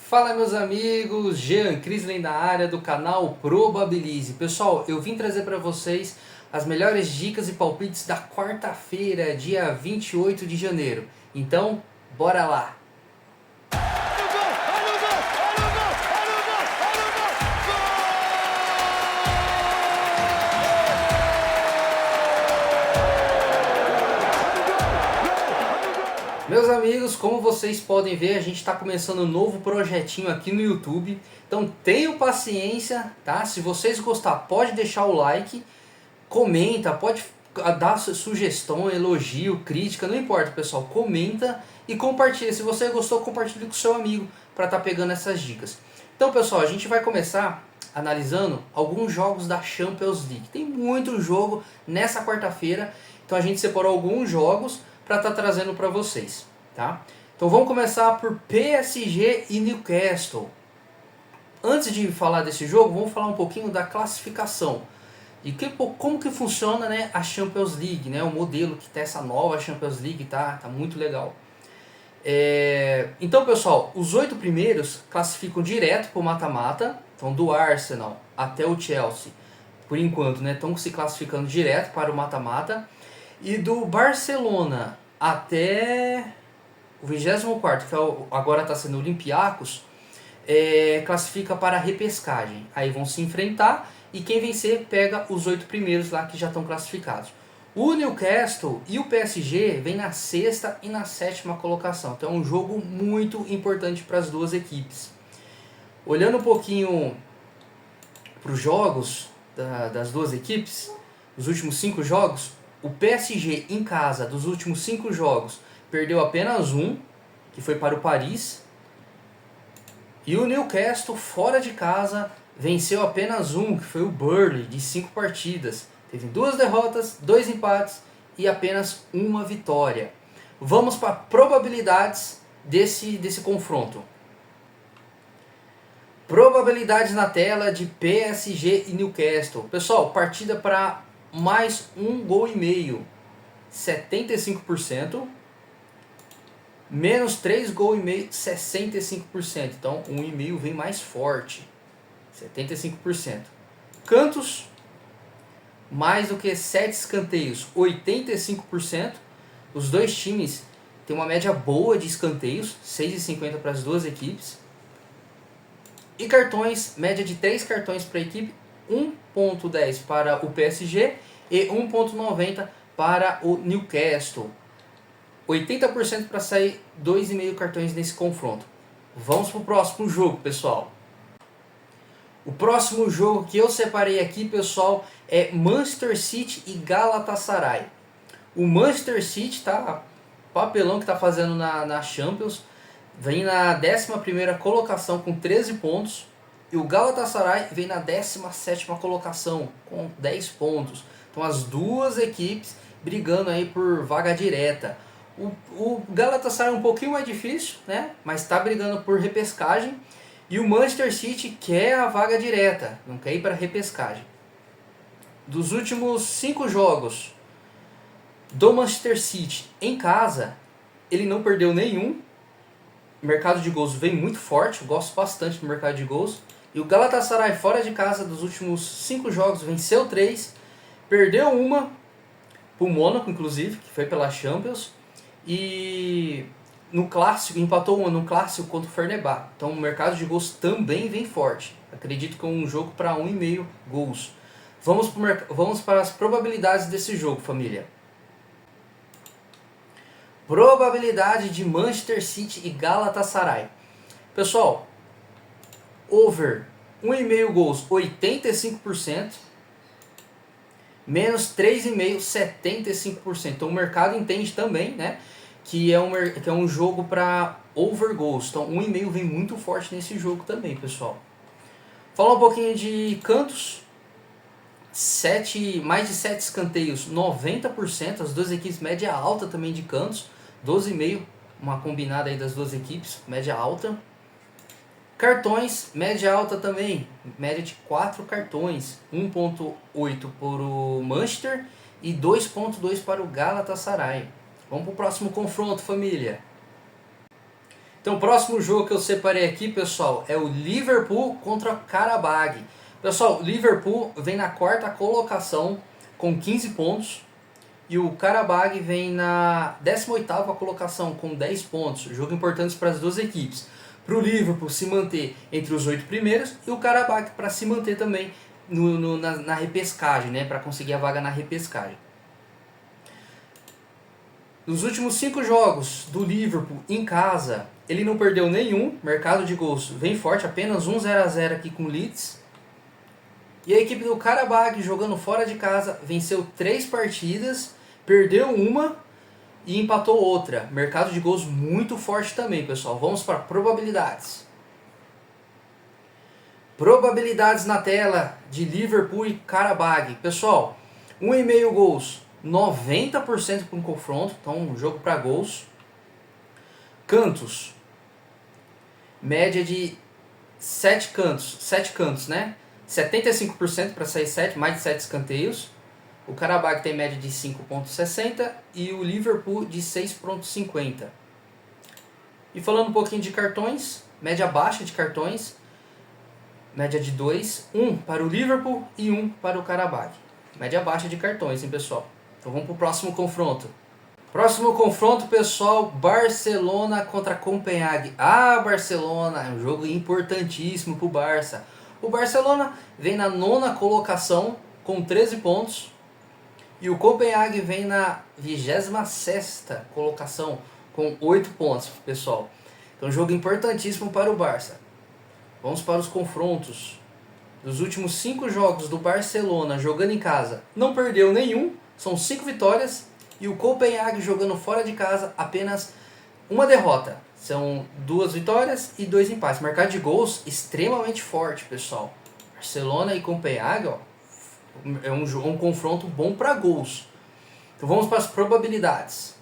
Fala meus amigos, Jean Crisley na área do canal Probabilize. Pessoal, eu vim trazer para vocês as melhores dicas e palpites da quarta-feira, dia 28 de janeiro. Então, bora lá! Meus amigos, como vocês podem ver, a gente está começando um novo projetinho aqui no YouTube. Então tenham paciência, tá? Se vocês gostar, pode deixar o like, comenta, pode dar sugestão, elogio, crítica, não importa, pessoal. Comenta e compartilha. Se você gostou, compartilhe com o seu amigo para estar pegando essas dicas. Então, pessoal, a gente vai começar analisando alguns jogos da Champions League. Tem muito jogo nessa quarta-feira, então a gente separou alguns jogos para estar trazendo para vocês, tá? Então vamos começar por PSG e Newcastle. Antes de falar desse jogo, vamos falar um pouquinho da classificação e como que funciona, né, a Champions League, né, o modelo que tem essa nova Champions League, tá muito legal. Então, pessoal, os 8 primeiros classificam direto para o mata-mata, então do Arsenal até o Chelsea, por enquanto, né, estão se classificando direto para o mata-mata. E do Barcelona até o 24º, que agora está sendo Olympiacos, classifica para a repescagem. Aí vão se enfrentar e quem vencer pega os 8 primeiros lá que já estão classificados. O Newcastle e o PSG vêm na 6ª e na 7ª colocação. Então é um jogo muito importante para as duas equipes. Olhando um pouquinho para os jogos das duas equipes, os últimos 5 jogos, o PSG em casa, dos últimos 5 jogos, perdeu apenas um, que foi para o Paris. E o Newcastle, fora de casa, venceu apenas um, que foi o Burnley, de 5 partidas. Teve 2 derrotas, 2 empates e apenas uma vitória. Vamos para probabilidades desse confronto. Probabilidades na tela de PSG e Newcastle. Pessoal, partida para mais 1,5 gol, 75%, menos 3,5 gols, 65%. Então 1,5 vem mais forte, 75%. Cantos, mais do que 7 escanteios, 85%. Os dois times têm uma média boa de escanteios, 6,50 para as duas equipes. E cartões, média de 3 cartões para a equipe, 1,10 para o PSG e 1,90 para o Newcastle. 80% para sair 2,5 cartões nesse confronto. Vamos para o próximo jogo, pessoal. O próximo jogo que eu separei aqui, pessoal, é Manchester City e Galatasaray. O Manchester City, tá? Papelão que está fazendo na Champions. Vem na 11ª colocação com 13 pontos. E o Galatasaray vem na 17ª colocação com 10 pontos. Então as duas equipes brigando aí por vaga direta. O Galatasaray é um pouquinho mais difícil, né? Mas está brigando por repescagem. E o Manchester City quer a vaga direta, não quer ir para a repescagem. Dos últimos 5 jogos do Manchester City em casa, ele não perdeu nenhum. O mercado de gols vem muito forte, eu gosto bastante do mercado de gols. E o Galatasaray fora de casa dos últimos 5 jogos venceu 3, perdeu uma para o Mônaco, inclusive, que foi pela Champions. E no clássico, empatou uma no clássico contra o Fenerbahçe. Então o mercado de gols também vem forte. Acredito que é um jogo para 1,5 gols. Vamos para as probabilidades desse jogo, família. Probabilidade de Manchester City e Galatasaray. Pessoal, over 1,5 gols, 85%. Menos 3,5, 75%. Então o mercado entende também, né, que é um jogo para over goals. Então 1,5 vem muito forte nesse jogo também, pessoal. Falar um pouquinho de cantos. Mais de 7 escanteios, 90%. As duas equipes, média alta também de cantos. 12,5, uma combinada aí das duas equipes, média alta. Cartões, média alta também, média de 4 cartões, 1,8 para o Manchester e 2,2 para o Galatasaray. Vamos para o próximo confronto, família. Então o próximo jogo que eu separei aqui, pessoal, é o Liverpool contra o Qarabag. Pessoal, o Liverpool vem na quarta colocação com 15 pontos. E o Qarabag vem na 18ª colocação com 10 pontos. Jogo importante para as duas equipes. Para o Liverpool se manter entre os 8 primeiros e o Qarabag para se manter também na repescagem, né? Para conseguir a vaga na repescagem. Nos últimos 5 jogos do Liverpool em casa, ele não perdeu nenhum. Mercado de gols vem forte, apenas um 0-0 aqui com o Leeds. E a equipe do Qarabag, jogando fora de casa, venceu 3 partidas, perdeu uma e empatou outra. Mercado de gols muito forte também, pessoal. Vamos para probabilidades. Probabilidades na tela de Liverpool e Qarabag. Pessoal, 1,5 gols, 90% para um confronto, então um jogo para gols. Cantos, média de 7 cantos, né? 75% para sair 7, mais de 7 escanteios. O Qarabag tem média de 5,60 e o Liverpool de 6,50. E falando um pouquinho de cartões, média baixa de cartões, média de 2, 1 para o Liverpool e 1 para o Qarabag. Média baixa de cartões, hein, pessoal? Então vamos para o próximo confronto. Próximo confronto, pessoal, Barcelona contra Copenhague. Barcelona, é um jogo importantíssimo para o Barça. O Barcelona vem na 9ª colocação com 13 pontos. E o Copenhague vem na 26ª colocação com 8 pontos, pessoal. Então, jogo importantíssimo para o Barça. Vamos para os confrontos. Dos últimos 5 jogos do Barcelona jogando em casa, não perdeu nenhum. São 5 vitórias. E o Copenhague jogando fora de casa, apenas uma derrota. São 2 vitórias e 2 empates. Mercado de gols extremamente forte, pessoal. Barcelona e Copenhague, ó. É um confronto bom para gols. Então vamos para as probabilidades.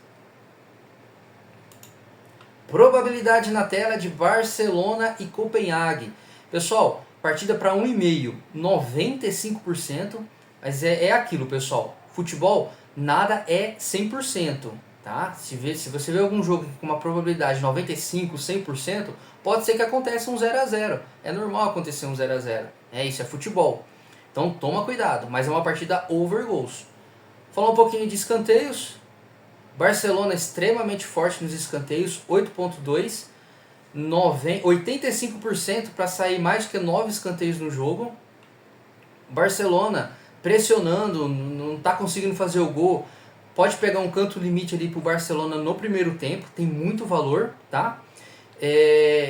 Probabilidade na tela de Barcelona e Copenhague. Pessoal, partida para 1,5, 95%. Mas é aquilo, pessoal. Futebol, nada é 100%. Tá? Se você vê algum jogo com uma probabilidade de 95, 100%, pode ser que aconteça um 0-0. É normal acontecer um 0-0. Isso é futebol. Então toma cuidado, mas é uma partida over goals. Falar um pouquinho de escanteios. Barcelona extremamente forte nos escanteios, 8,2. 85% para sair mais do que 9 escanteios no jogo. Barcelona pressionando, não está conseguindo fazer o gol. Pode pegar um canto limite ali para o Barcelona no primeiro tempo, tem muito valor, tá?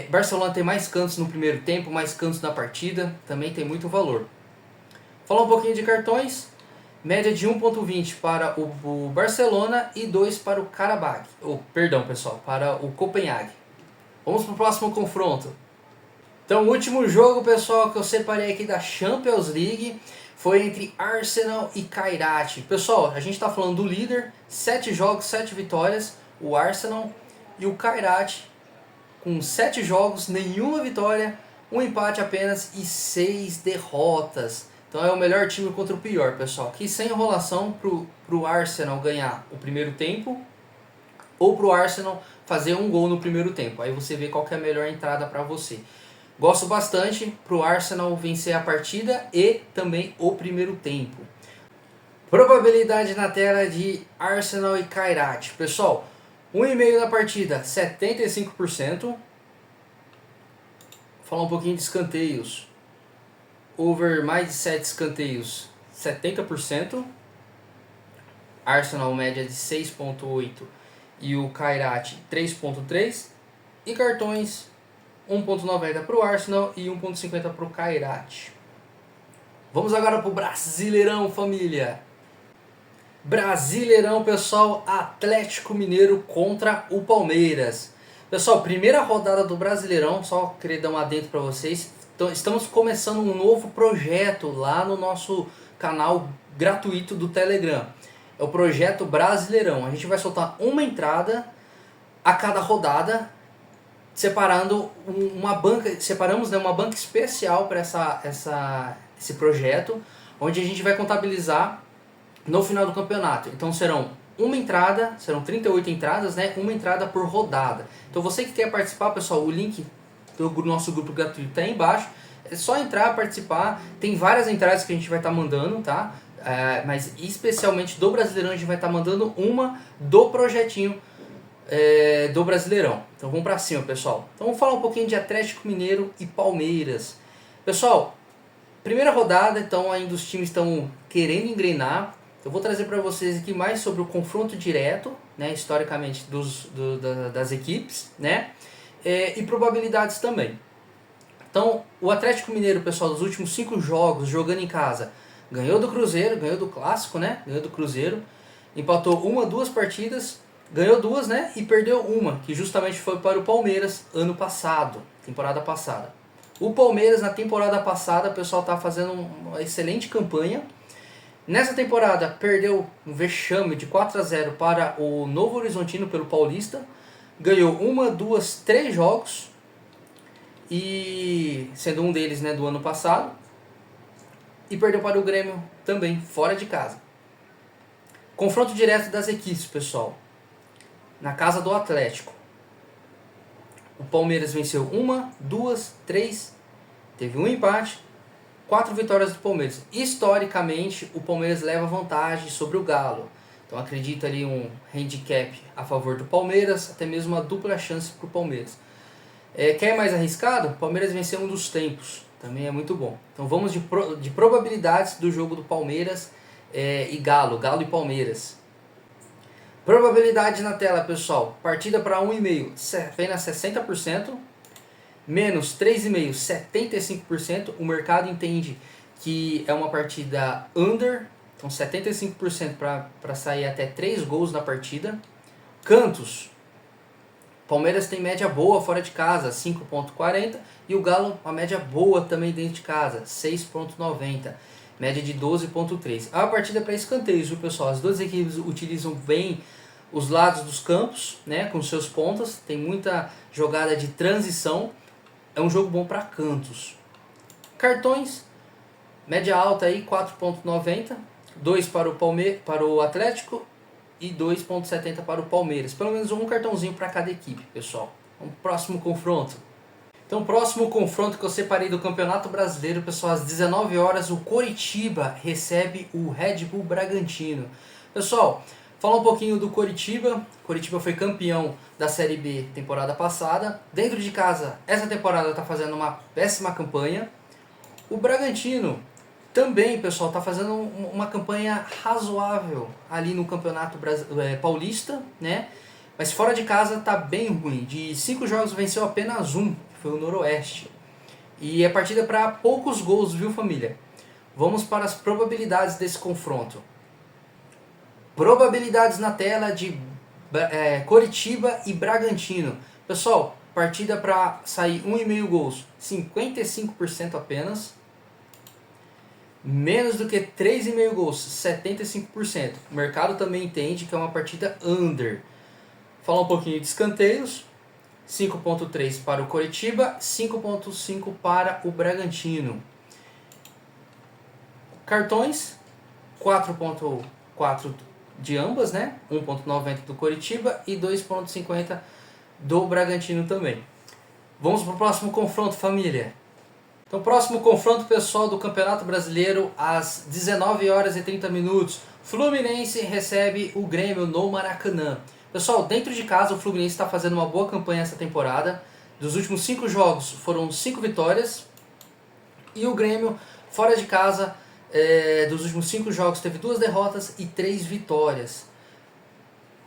Barcelona tem mais cantos no primeiro tempo, mais cantos na partida, também tem muito valor. Falar um pouquinho de cartões, média de 1,20 para o Barcelona e 2 para o Qarabag. Para o Copenhague. Vamos para o próximo confronto. Então, o último jogo, pessoal, que eu separei aqui da Champions League foi entre Arsenal e Kairat. Pessoal, a gente está falando do líder, 7 jogos, 7 vitórias, o Arsenal, e o Kairat com 7 jogos, nenhuma vitória, um empate apenas e 6 derrotas. Então é o melhor time contra o pior, pessoal. Aqui sem enrolação para o Arsenal ganhar o primeiro tempo ou para o Arsenal fazer um gol no primeiro tempo. Aí você vê qual que é a melhor entrada para você. Gosto bastante para o Arsenal vencer a partida e também o primeiro tempo. Probabilidade na tela de Arsenal e Kairat. Pessoal, 1,5 na partida, 75%. Falar um pouquinho de escanteios. Over mais de 7 escanteios, 70%. Arsenal média de 6,8 e o Kairat 3,3. E cartões 1,90 para o Arsenal e 1,50 para o Kairat. Vamos agora para o Brasileirão, família. Brasileirão, pessoal, Atlético Mineiro contra o Palmeiras. Pessoal, primeira rodada do Brasileirão, só queria dar um adendo para vocês. Então, estamos começando um novo projeto lá no nosso canal gratuito do Telegram. É o projeto Brasileirão. A gente vai soltar uma entrada a cada rodada, separando uma banca, separamos, né, uma banca especial para esse projeto, onde a gente vai contabilizar no final do campeonato. Então serão uma entrada, serão 38 entradas, né? Uma entrada por rodada. Então você que quer participar, pessoal, o link do nosso grupo gratuito está aí embaixo. É só entrar, participar. Tem várias entradas que a gente vai estar mandando, tá? Mas especialmente do Brasileirão a gente vai estar mandando uma do projetinho do Brasileirão. Então vamos pra cima, pessoal. Então vamos falar um pouquinho de Atlético Mineiro e Palmeiras. Pessoal, primeira rodada, então ainda os times estão querendo engrenar. Eu vou trazer para vocês aqui mais sobre o confronto direto, né, historicamente das equipes, né, e probabilidades também. Então, o Atlético Mineiro, pessoal, dos últimos 5 jogos jogando em casa, ganhou do Cruzeiro, ganhou do Clássico, né, ganhou do Cruzeiro, empatou 2 partidas, ganhou 2, né, e perdeu 1, que justamente foi para o Palmeiras ano passado, temporada passada. O Palmeiras na temporada passada, o pessoal está fazendo uma excelente campanha. Nessa temporada perdeu um vexame de 4-0 para o Novo Horizontino pelo Paulista. Ganhou 3 jogos, e sendo um deles, né, do ano passado. E perdeu para o Grêmio também, fora de casa. Confronto direto das equipes, pessoal. Na casa do Atlético. O Palmeiras venceu 3, teve um empate, 4 vitórias do Palmeiras. Historicamente, o Palmeiras leva vantagem sobre o Galo. Então acredito ali um handicap a favor do Palmeiras, até mesmo uma dupla chance para o Palmeiras. Quer mais arriscado? O Palmeiras venceu um dos tempos, também é muito bom. Então vamos de probabilidades do jogo do Palmeiras e Galo e Palmeiras. Probabilidade na tela, pessoal. Partida para 1,5, apenas 60%. Menos 3,5, 75%. O mercado entende que é uma partida under. Então 75% para sair até 3 gols na partida. Cantos. Palmeiras tem média boa fora de casa, 5,40. E o Galo, uma média boa também dentro de casa, 6,90. Média de 12,3. A partida para escanteios, viu, pessoal? As duas equipes utilizam bem os lados dos campos, né, com seus pontas. Tem muita jogada de transição. É um jogo bom para cantos. Cartões, média alta aí, 4,90. 2 para o Atlético e 2,70 para o Palmeiras. Pelo menos um cartãozinho para cada equipe, pessoal. Vamos pro próximo confronto. Então, o próximo confronto que eu separei do Campeonato Brasileiro, pessoal, às 19 horas, o Coritiba recebe o Red Bull Bragantino. Pessoal, falar um pouquinho do Coritiba. Coritiba foi campeão da Série B temporada passada. Dentro de casa, essa temporada está fazendo uma péssima campanha. O Bragantino também, pessoal, está fazendo uma campanha razoável ali no Campeonato Paulista, né? Mas fora de casa está bem ruim. De 5 jogos venceu apenas 1, que foi o Noroeste. E é partida para poucos gols, viu, família? Vamos para as probabilidades desse confronto. Probabilidades na tela de Coritiba e Bragantino. Pessoal, partida para sair 1,5 gols, 55% apenas. Menos do que 3,5 gols, 75%. O mercado também entende que é uma partida under. Falar um pouquinho de escanteios. 5,3 para o Coritiba, 5,5 para o Bragantino. Cartões, 4,4 de ambas, né? 1,90 do Coritiba e 2,50 do Bragantino também. Vamos para o próximo confronto, família. Então, próximo confronto, pessoal, do Campeonato Brasileiro, às 19 horas e 30 minutos. Fluminense recebe o Grêmio no Maracanã. Pessoal, dentro de casa, o Fluminense está fazendo uma boa campanha essa temporada. Dos últimos 5 jogos, foram 5 vitórias. E o Grêmio, fora de casa, dos últimos 5 jogos, teve 2 derrotas e 3 vitórias.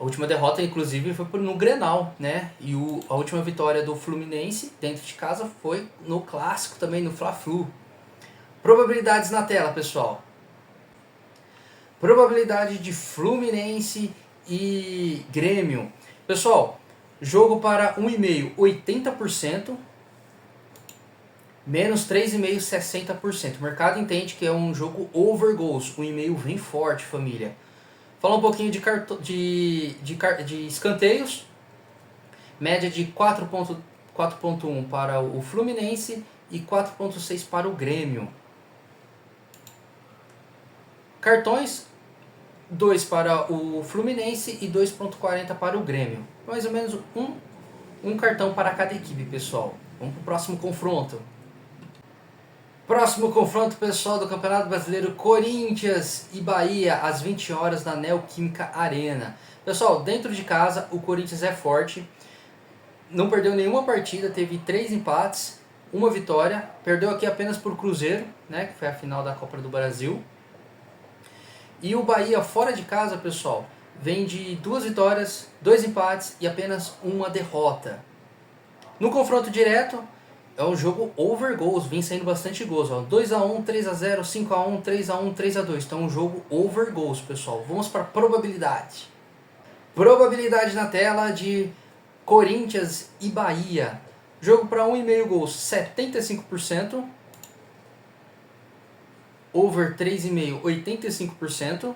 A última derrota, inclusive, foi no Grenal, né? E a última vitória do Fluminense, dentro de casa, foi no Clássico também, no Fla-Flu. Probabilidades na tela, pessoal. Probabilidade de Fluminense e Grêmio. Pessoal, jogo para 1,5, 80%. Menos 3,5, 60%. O mercado entende que é um jogo over goals. 1,5 vem forte, família. Falar um pouquinho de escanteios. Média de 4,1 para o Fluminense e 4,6 para o Grêmio. Cartões, 2 para o Fluminense e 2,40 para o Grêmio. Mais ou menos um cartão para cada equipe, pessoal. Vamos para o próximo confronto. Próximo confronto, pessoal, do Campeonato Brasileiro, Corinthians e Bahia, às 20 horas na Neoquímica Arena. Pessoal, dentro de casa, o Corinthians é forte. Não perdeu nenhuma partida, teve 3 empates, 1 vitória. Perdeu aqui apenas por Cruzeiro, né, que foi a final da Copa do Brasil. E o Bahia, fora de casa, pessoal, vem de 2 vitórias, 2 empates e apenas 1 derrota. No confronto direto, é um jogo over goals, vem saindo bastante gols, ó. 2-1, 3-0, 5-1, 3-1, 3-2. Então é um jogo over goals, pessoal. Vamos para a probabilidade. Probabilidade na tela de Corinthians e Bahia. Jogo para 1,5 gols, 75%. Over 3,5, 85%.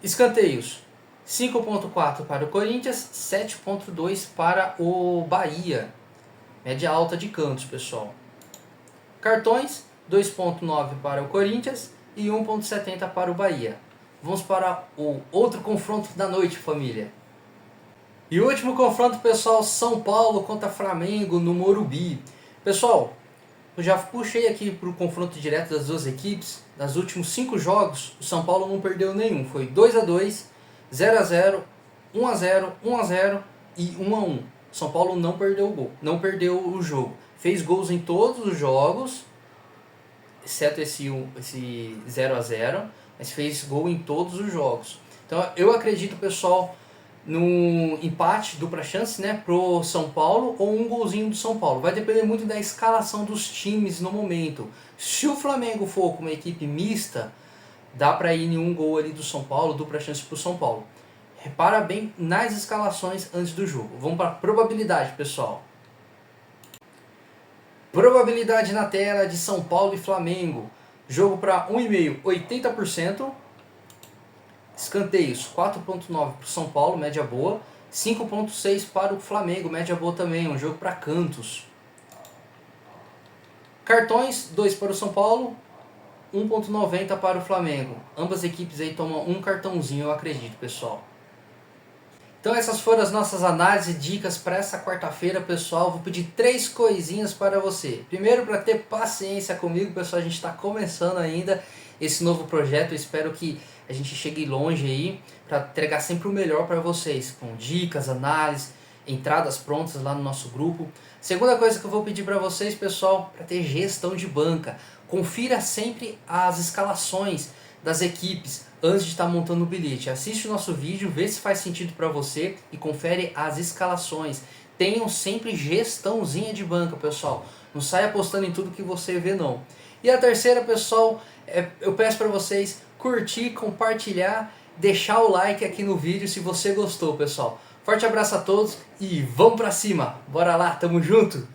Escanteios, 5,4 para o Corinthians, 7,2 para o Bahia. Média alta de cantos, pessoal. Cartões, 2,9 para o Corinthians e 1,70 para o Bahia. Vamos para o outro confronto da noite, família. E o último confronto, pessoal, São Paulo contra Flamengo no Morumbi. Pessoal, eu já puxei aqui para o confronto direto das duas equipes. Nos últimos 5 jogos, o São Paulo não perdeu nenhum. Foi 2-2, 0-0, 1-0, 1-0 e 1-1. São Paulo não perdeu o gol, não perdeu o jogo. Fez gols em todos os jogos, exceto esse 0-0, mas fez gol em todos os jogos. Então eu acredito, pessoal, no empate, dupla chance, né, pro São Paulo ou um golzinho do São Paulo. Vai depender muito da escalação dos times no momento. Se o Flamengo for com uma equipe mista, dá para ir em um gol ali do São Paulo, dupla chance pro São Paulo. Repara bem nas escalações antes do jogo. Vamos para a probabilidade, pessoal. Probabilidade na tela de São Paulo e Flamengo. Jogo para 1,5, 80%. Escanteios, 4,9 para o São Paulo, média boa. 5,6 para o Flamengo, média boa também. Um jogo para cantos. Cartões, 2 para o São Paulo, 1,90 para o Flamengo. Ambas equipes aí tomam um cartãozinho, eu acredito, pessoal. Então essas foram as nossas análises e dicas para essa quarta-feira, pessoal. Vou pedir 3 coisinhas para você. Primeiro, para ter paciência comigo, pessoal, a gente está começando ainda esse novo projeto. Eu espero que a gente chegue longe aí para entregar sempre o melhor para vocês, com dicas, análises, entradas prontas lá no nosso grupo. Segunda coisa que eu vou pedir para vocês, pessoal, para ter gestão de banca. Confira sempre as escalações das equipes antes de estar montando o bilhete. Assiste o nosso vídeo, vê se faz sentido para você e confere as escalações. Tenham sempre gestãozinha de banca, pessoal. Não saia apostando em tudo que você vê, não. E a terceira, pessoal, eu peço para vocês curtir, compartilhar, deixar o like aqui no vídeo se você gostou, pessoal. Forte abraço a todos e vamos para cima. Bora lá, tamo junto!